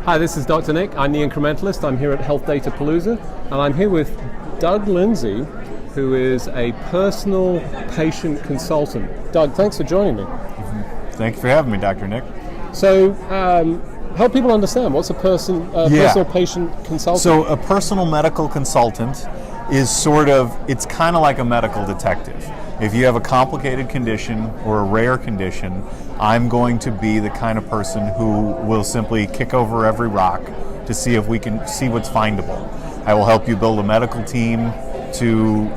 Hi, this is Dr. Nick. I'm the Incrementalist. I'm here at Health Datapalooza, and I'm here with Doug Lindsay, who is a personal patient consultant. Doug, thanks for joining me. Thank you for having me, Dr. Nick. So, help people understand, what's a personal patient consultant? So a personal medical consultant is it's kind of like a medical detective. If you have a complicated condition or a rare condition, I'm going to be the kind of person who will simply kick over every rock to see if we can see what's findable. I will help you build a medical team to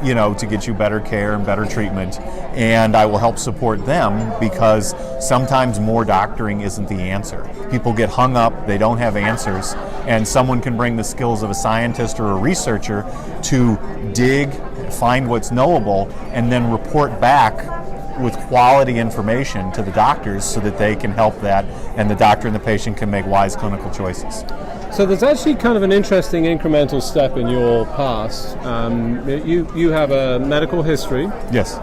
get you better care and better treatment, and I will help support them because sometimes more doctoring isn't the answer. People get hung up, they don't have answers, and someone can bring the skills of a scientist or a researcher to dig, find what's knowable, and then report back with quality information to the doctors so that they can help that, and the doctor and the patient can make wise clinical choices. So there's actually kind of an interesting incremental step in your past. You have a medical history. Yes.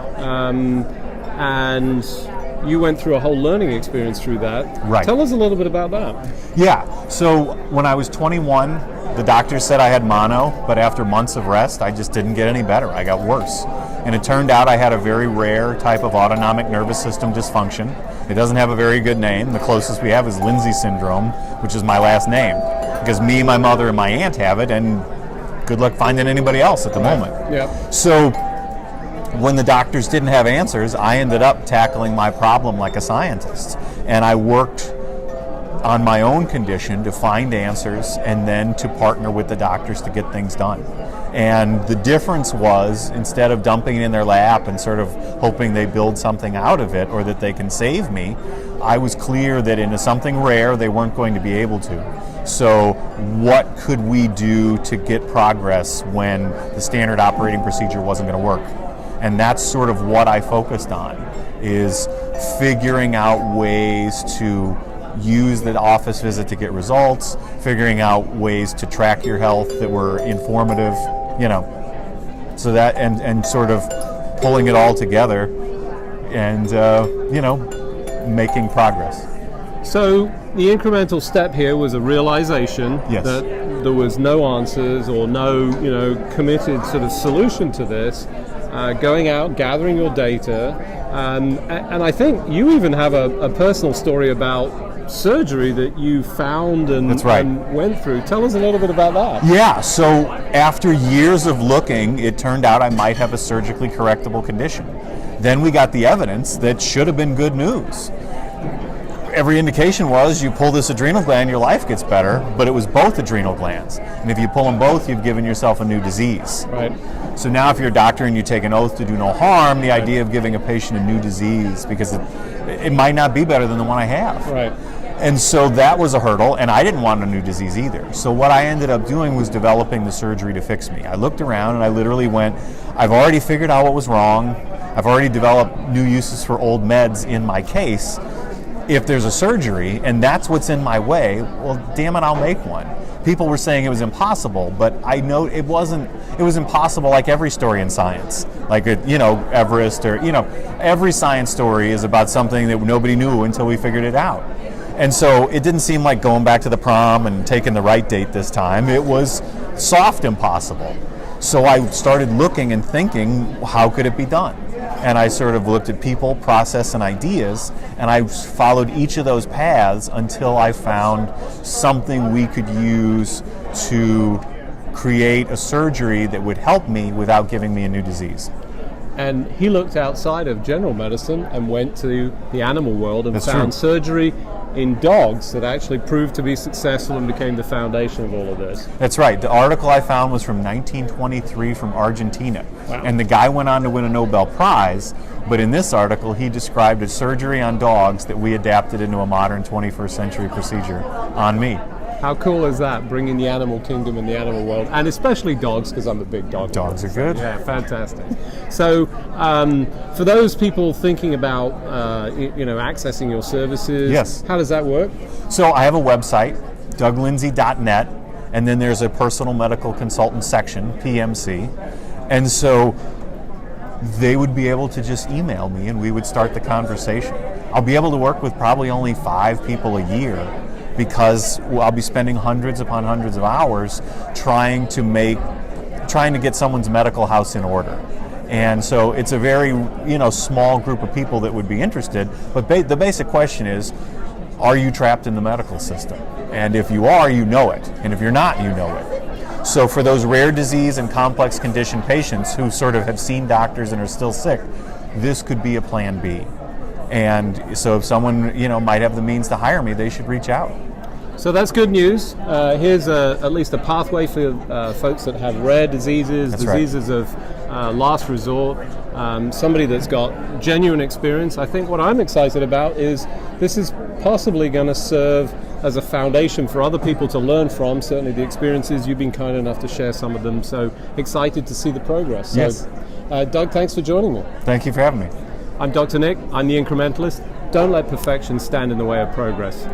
And you went through a whole learning experience through that. Right. Tell us a little bit about that. Yeah. So when I was 21, the doctor said I had mono, but after months of rest, I just didn't get any better. I got worse. And it turned out I had a very rare type of autonomic nervous system dysfunction. It doesn't have a very good name. The closest we have is Lindsay syndrome, which is my last name. Because me, my mother, and my aunt have it, and good luck finding anybody else at the moment. Yeah. So when the doctors didn't have answers, I ended up tackling my problem like a scientist. And I worked on my own condition to find answers and then to partner with the doctors to get things done. And the difference was, instead of dumping it in their lap and sort of hoping they build something out of it or that they can save me, I was clear that into something rare they weren't going to be able to. So what could we do to get progress when the standard operating procedure wasn't going to work? And that's sort of what I focused on, is figuring out ways to use the office visit to get results, figuring out ways to track your health that were informative, so that, and sort of pulling it all together and, making progress. So the incremental step here was a realization Yes. that there was no answers or no, committed sort of solution to this. Going out, gathering your data, and I think you even have a personal story about surgery that you found and, That's right. and went through. Tell us a little bit about that. Yeah, so after years of looking, it turned out I might have a surgically correctable condition. Then we got the evidence that should have been good news. Every indication was you pull this adrenal gland, your life gets better, but it was both adrenal glands. And if you pull them both, you've given yourself a new disease. Right. So now if you're a doctor and you take an oath to do no harm, the idea of giving a patient a new disease, because it might not be better than the one I have. Right. And so that was a hurdle, and I didn't want a new disease either. So what I ended up doing was developing the surgery to fix me. I looked around and I literally went, I've already figured out what was wrong. I've already developed new uses for old meds in my case. If there's a surgery and that's what's in my way, well, damn it, I'll make one. People were saying it was impossible, but I know it wasn't. It was impossible like every story in science. Like, Everest or, every science story is about something that nobody knew until we figured it out. And so it didn't seem like going back to the prom and taking the right date this time. It was soft impossible. So I started looking and thinking, how could it be done? And I sort of looked at people, process, and ideas, and I followed each of those paths until I found something we could use to create a surgery that would help me without giving me a new disease. And he looked outside of general medicine and went to the animal world and That's found true. surgery in dogs that actually proved to be successful and became the foundation of all of this. That's right. The article I found was from 1923 from Argentina. Wow. And the guy went on to win a Nobel Prize, but in this article he described a surgery on dogs that we adapted into a modern 21st century procedure on me. How cool is that, bringing the animal kingdom and the animal world, and especially dogs, because I'm a big dog lover. Dogs are good. Yeah, fantastic. So, for those people thinking about, accessing your services, Yes. how does that work? So I have a website, douglindsay.net, and then there's a personal medical consultant section, PMC, and so they would be able to just email me and we would start the conversation. I'll be able to work with probably only 5 people a year, because I'll be spending hundreds upon hundreds of hours trying to get someone's medical house in order. And so it's a very, small group of people that would be interested. But the basic question is, are you trapped in the medical system? And if you are, you know it. And if you're not, you know it. So for those rare disease and complex condition patients who sort of have seen doctors and are still sick, this could be a plan B. And so if someone, might have the means to hire me, they should reach out. So that's good news. Here's at least a pathway for folks that have rare diseases, That's diseases of last resort, somebody that's got genuine experience. I think what I'm excited about is this is possibly going to serve as a foundation for other people to learn from, certainly the experiences. You've been kind enough to share some of them, so excited to see the progress. So, yes. Doug, thanks for joining me. Thank you for having me. I'm Dr. Nick, I'm the Incrementalist. Don't let perfection stand in the way of progress.